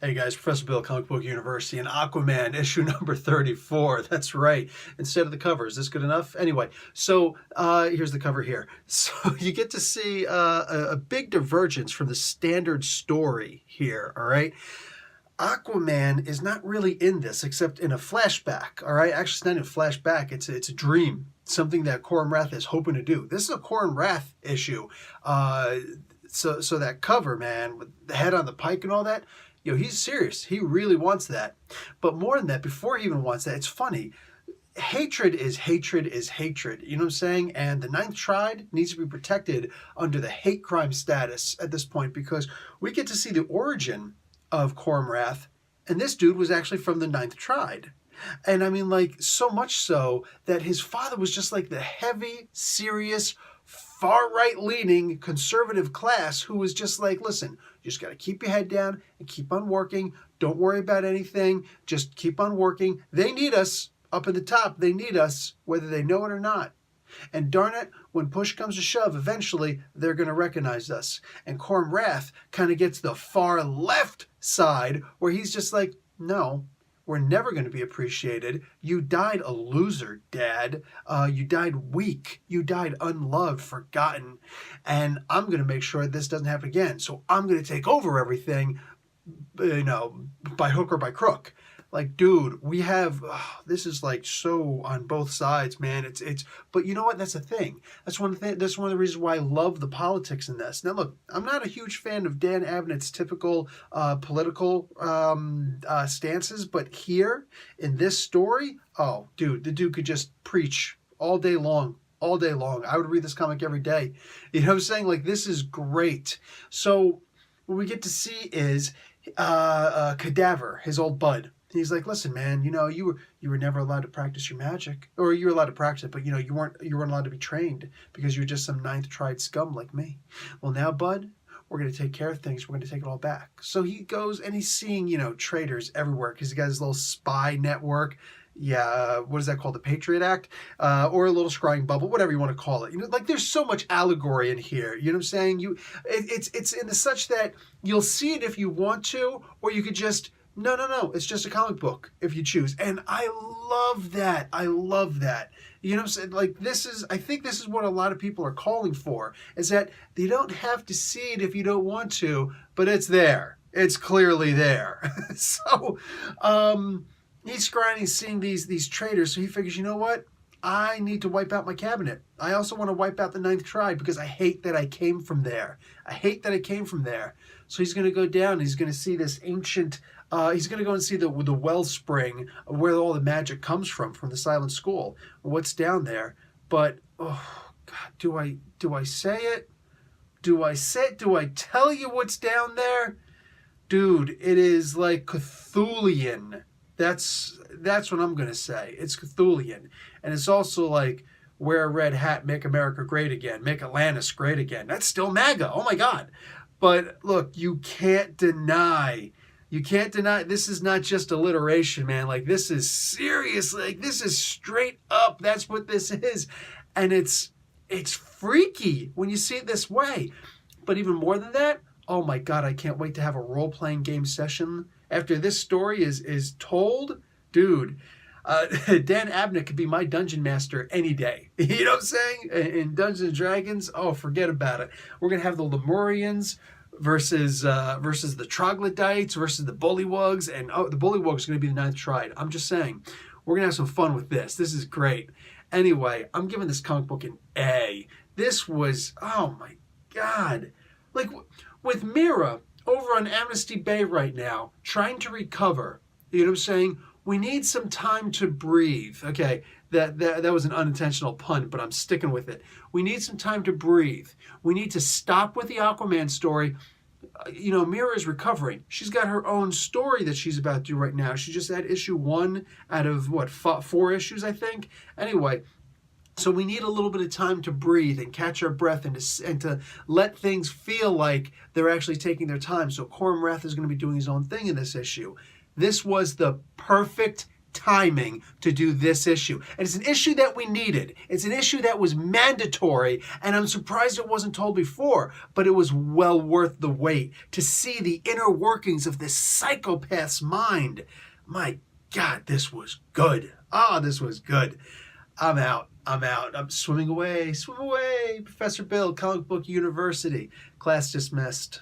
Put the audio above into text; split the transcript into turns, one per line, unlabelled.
Hey guys, Professor Bill, Comic Book University, and Aquaman, issue number 34. That's right. Instead of the cover. Is this good enough? Anyway, so here's the cover here. So you get to see a big divergence from the standard story here, all right? Aquaman is not really in this except in a flashback, all right? Actually, it's not in a flashback. It's a dream, something that Corum Rath is hoping to do. This is a Corum Rath issue. So that cover, man, with the head on the pike and all that, he's serious. He really wants that. But more than that, before he even wants that, it's funny. Hatred is hatred is hatred. You know what I'm saying? And the Ninth Triad needs to be protected under the hate crime status at this point because we get to see the origin of Corum Rath, and this dude was actually from the Ninth Triad. And I mean, like, so much so that his father was just like the heavy, serious, far right-leaning conservative class who was just like, listen, you just got to keep your head down and keep on working. Don't worry about anything. Just keep on working. They need us up at the top. They need us, whether they know it or not. And darn it, when push comes to shove, eventually they're going to recognize us. And Corum Rath kind of gets the far left side where he's just like, no, we're never going to be appreciated. You died a loser, Dad. You died weak. You died unloved, forgotten. And I'm going to make sure this doesn't happen again. So I'm going to take over everything, by hook or by crook. Like, dude, we have, this is like so on both sides, man. But you know what? That's the thing. That's one of the reasons why I love the politics in this. Now, look, I'm not a huge fan of Dan Abnett's typical political stances, but here in this story, oh, dude, the dude could just preach all day long. All day long. I would read this comic every day. You know what I'm saying? Like, this is great. So what we get to see is Kadaver, his old bud. He's like, listen, man, you were never allowed to practice your magic, or you were allowed to practice it, but you weren't allowed to be trained because you're just some Ninth Triad scum like me. Well, now, bud, we're going to take care of things. We're going to take it all back. So he goes and he's seeing, traitors everywhere because he got his little spy network. Yeah, what is that called? The Patriot Act? Or a little scrying bubble, whatever you want to call it. Like, there's so much allegory in here. You know what I'm saying? It's in the such that you'll see it if you want to, or you could just, no, it's just a comic book if you choose. And I love that. I love that. You know what I'm saying? Like, I think this is what a lot of people are calling for, is that you don't have to see it if you don't want to, but it's there. It's clearly there. So, he's scrying, he's seeing these traitors, so he figures, you know what? I need to wipe out my cabinet. I also want to wipe out the Ninth Triad because I hate that I came from there. So he's going to go down, he's going to see this ancient, he's going to go and see the wellspring where all the magic comes from the Silent School, what's down there. But, oh, God, do I say it? Do I tell you what's down there? Dude, it is like Cthulhian. That's what I'm going to say. It's Cthulhian. And it's also like, wear a red hat, make America great again, make Atlantis great again. That's still MAGA. Oh, my God. But look, you can't deny, this is not just alliteration, man. Like, this is seriously, like, this is straight up. That's what this is. And it's freaky when you see it this way. But even more than that, oh, my God, I can't wait to have a role-playing game session after this story is told. Dude, Dan Abnett could be my dungeon master any day. You know what I'm saying? In Dungeons & Dragons, oh, forget about it. We're going to have the Lemurians versus the Troglodytes versus the Bullywugs. And the Bullywugs are going to be the Ninth Triad. I'm just saying, we're going to have some fun with this. This is great. Anyway, I'm giving this comic book an A. This was, oh, my God. Like, with Mira over on Amnesty Bay right now, trying to recover, you know what I'm saying? We need some time to breathe. Okay, that was an unintentional pun, but I'm sticking with it. We need some time to breathe. We need to stop with the Aquaman story. Mira is recovering. She's got her own story that she's about to do right now. She just had issue 1 out of, 4 issues, I think? Anyway, so we need a little bit of time to breathe and catch our breath and to let things feel like they're actually taking their time. So Corum Rath is going to be doing his own thing in this issue. This was the perfect timing to do this issue. And it's an issue that we needed. It's an issue that was mandatory, and I'm surprised it wasn't told before, but it was well worth the wait to see the inner workings of this psychopath's mind. My God, this was good. This was good. I'm out. I'm swimming away. Swim away, Professor Bill, Comic Book University. Class dismissed.